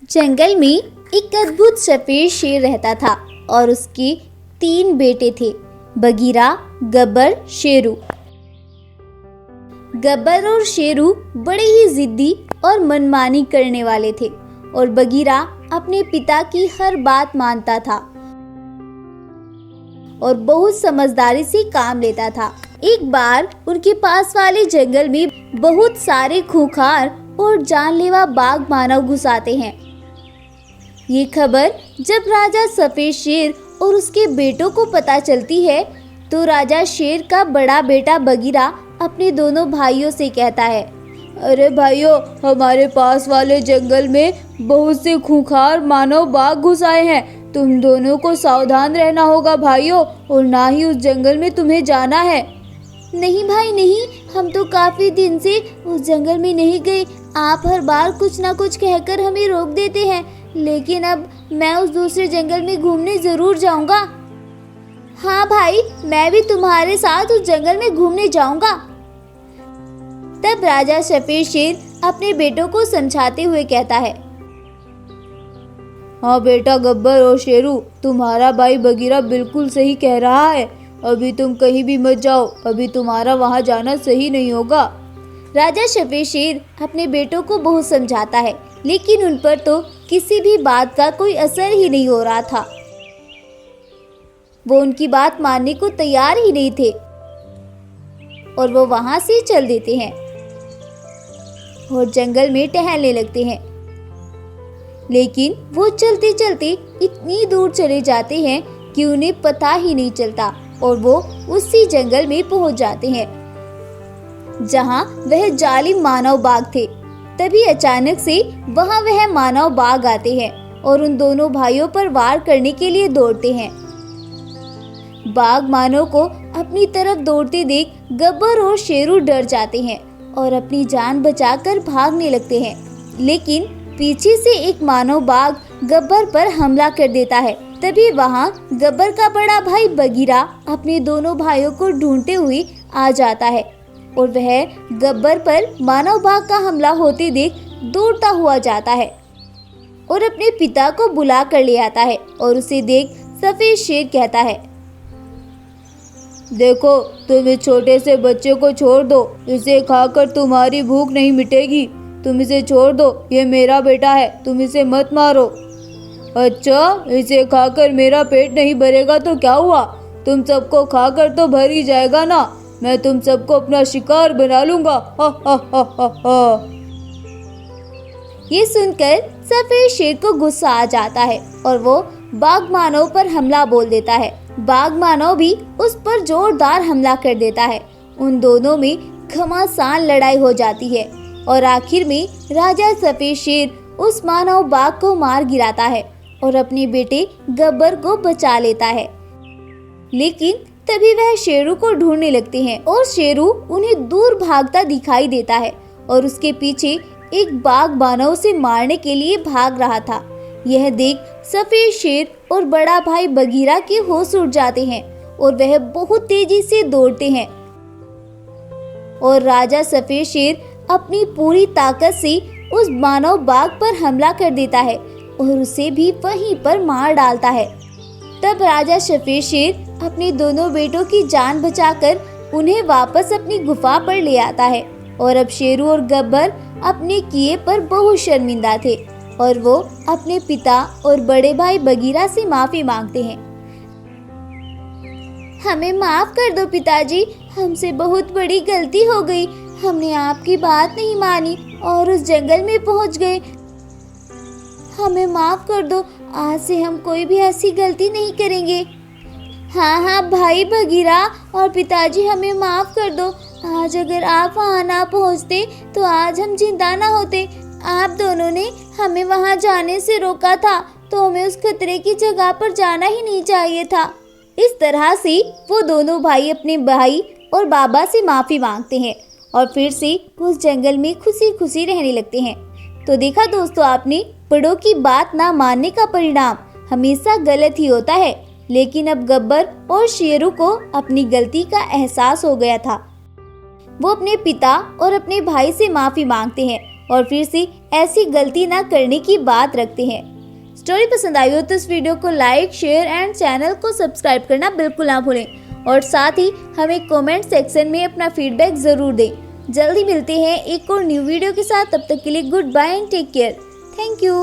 जंगल में एक अद्भुत सफेद शेर रहता था और उसके 3 बेटे थे, बगीरा, गब्बर, शेरू। गब्बर और शेरू बड़े ही जिद्दी और मनमानी करने वाले थे और बगीरा अपने पिता की हर बात मानता था और बहुत समझदारी से काम लेता था। एक बार उनके पास वाले जंगल में बहुत सारे खूंखार और जानलेवा बाघ मानव घुस आते हैं। ये खबर जब राजा सफेद शेर और उसके बेटों को पता चलती है तो राजा शेर का बड़ा बेटा बगीरा अपने दोनों भाइयों से कहता है, अरे भाइयों, हमारे पास वाले जंगल में बहुत से खूंखार मानव बाघ घुस आए हैं। तुम दोनों को सावधान रहना होगा भाइयों, और ना ही उस जंगल में तुम्हें जाना है। नहीं भाई नहीं, हम तो काफी दिन से उस जंगल में नहीं गए। आप हर बार कुछ ना कुछ कहकर हमें रोक देते हैं, लेकिन अब मैं उस दूसरे जंगल में घूमने जरूर जाऊंगा। हाँ भाई, मैं भी तुम्हारे साथ उस जंगल में घूमने जाऊंगा। तब राजा सफेद शेर अपने बेटों को समझाते हुए कहता है, हाँ बेटा गब्बर और शेरू, तुम्हारा भाई बगीरा बिल्कुल सही कह रहा है। अभी तुम कहीं भी मत जाओ, अभी तुम्हारा वहां जाना सही नहीं होगा। राजा सफेद शेर अपने बेटों को बहुत समझाता है, लेकिन उन पर तो किसी भी बात का कोई असर ही नहीं हो रहा था। वो उनकी बात मानने को तैयार ही नहीं थे और वो वहां से चल देते हैं और जंगल में टहलने लगते हैं। लेकिन वो चलते चलते इतनी दूर चले जाते हैं कि उन्हें पता ही नहीं चलता और वो उसी जंगल में पहुंच जाते हैं जहां वह जालिम मानव बाघ थे। तभी अचानक से वहां वह मानव बाघ आते हैं और उन दोनों भाइयों पर वार करने के लिए दौड़ते हैं। बाघ मानव को अपनी तरफ दौड़ते देख गब्बर और शेरू डर जाते हैं और अपनी जान बचाकर भागने लगते हैं। लेकिन पीछे से एक मानव बाघ गब्बर पर हमला कर देता है। तभी वहां गब्बर का बड़ा भाई बगीरा अपने दोनों भाइयों को ढूंढते हुए आ जाता है और वह गब्बर पर मानव बाघ का हमला होते देख दौड़ता हुआ जाता है और अपने पिता को बुला कर ले आता है और उसे देख सफेद शेर कहता है, देखो, तुम इस छोटे से बच्चे को छोड़ दो, इसे खाकर तुम्हारी भूख नहीं मिटेगी। तुम इसे छोड़ दो, ये मेरा बेटा है, तुम इसे मत मारो। अच्छा, इसे खाकर मेरा पेट नहीं भरेगा तो क्या हुआ? तुम सबको खाकर तो भर ही जाएगा ना। मैं तुम सबको अपना शिकार बना लूंगा। हा हा हा हा हा। ये सुनकर सफेद शेर को गुस्सा आ जाता है और वो बाघ मानव पर हमला बोल देता है। बाघ मानव भी उस पर जोरदार हमला कर देता है। उन दोनों में घमासान लड़ाई हो जाती है और आखिर में राजा सफेद शेर उस मानव बाघ को मार गिराता है और अपने बेटे गब्बर को बचा लेता है। लेकिन तभी वह शेरू को ढूंढने लगते हैं और शेरू उन्हें दूर भागता दिखाई देता है और उसके पीछे एक बाघ मानव से मारने के लिए भाग रहा था। यह देख सफेद शेर और बड़ा भाई बगीरा के होश उड़ जाते हैं और वह बहुत तेजी से दौड़ते हैं और राजा सफेद शेर अपनी पूरी ताकत से उस मानव बाघ पर हमला कर देता है और उसे भी वहीं पर मार डालता है। तब राजा सफेद शेर अपने दोनों बेटों की जान बचाकर उन्हें वापस अपनी गुफा पर ले आता है और अब शेरू और गब्बर अपने किए पर बहुत शर्मिंदा थे और वो अपने पिता और बड़े भाई बगीरा से माफी मांगते हैं। हमें माफ कर दो पिताजी, हमसे बहुत बड़ी गलती हो गई। हमने आपकी बात नहीं मानी और उस जंगल में पहुंच गए। हमें माफ कर दो, आज से हम कोई भी ऐसी गलती नहीं करेंगे। हाँ हाँ भाई बगीरा और पिताजी, हमें माफ कर दो। आज अगर आप वहाँ ना पहुँचते तो आज हम जिंदा ना होते। आप दोनों ने हमें वहाँ जाने से रोका था, तो हमें उस खतरे की जगह पर जाना ही नहीं चाहिए था। इस तरह से वो दोनों भाई अपने भाई और बाबा से माफी मांगते हैं और फिर से उस जंगल में खुशी खुशी रहने लगते हैं। तो देखा दोस्तों आपने, बड़ों की बात ना मानने का परिणाम हमेशा गलत ही होता है। लेकिन अब गब्बर और शेरू को अपनी गलती का एहसास हो गया था। वो अपने पिता और अपने भाई से माफी मांगते हैं और फिर से ऐसी गलती ना करने की बात रखते हैं। स्टोरी पसंद आई हो तो इस वीडियो को लाइक, शेयर एंड चैनल को सब्सक्राइब करना बिल्कुल ना भूलें और साथ ही हमें कमेंट सेक्शन में अपना फीडबैक ज़रूर दें। जल्दी मिलते हैं एक और न्यू वीडियो के साथ, तब तक के लिए good bye and take care. Thank you.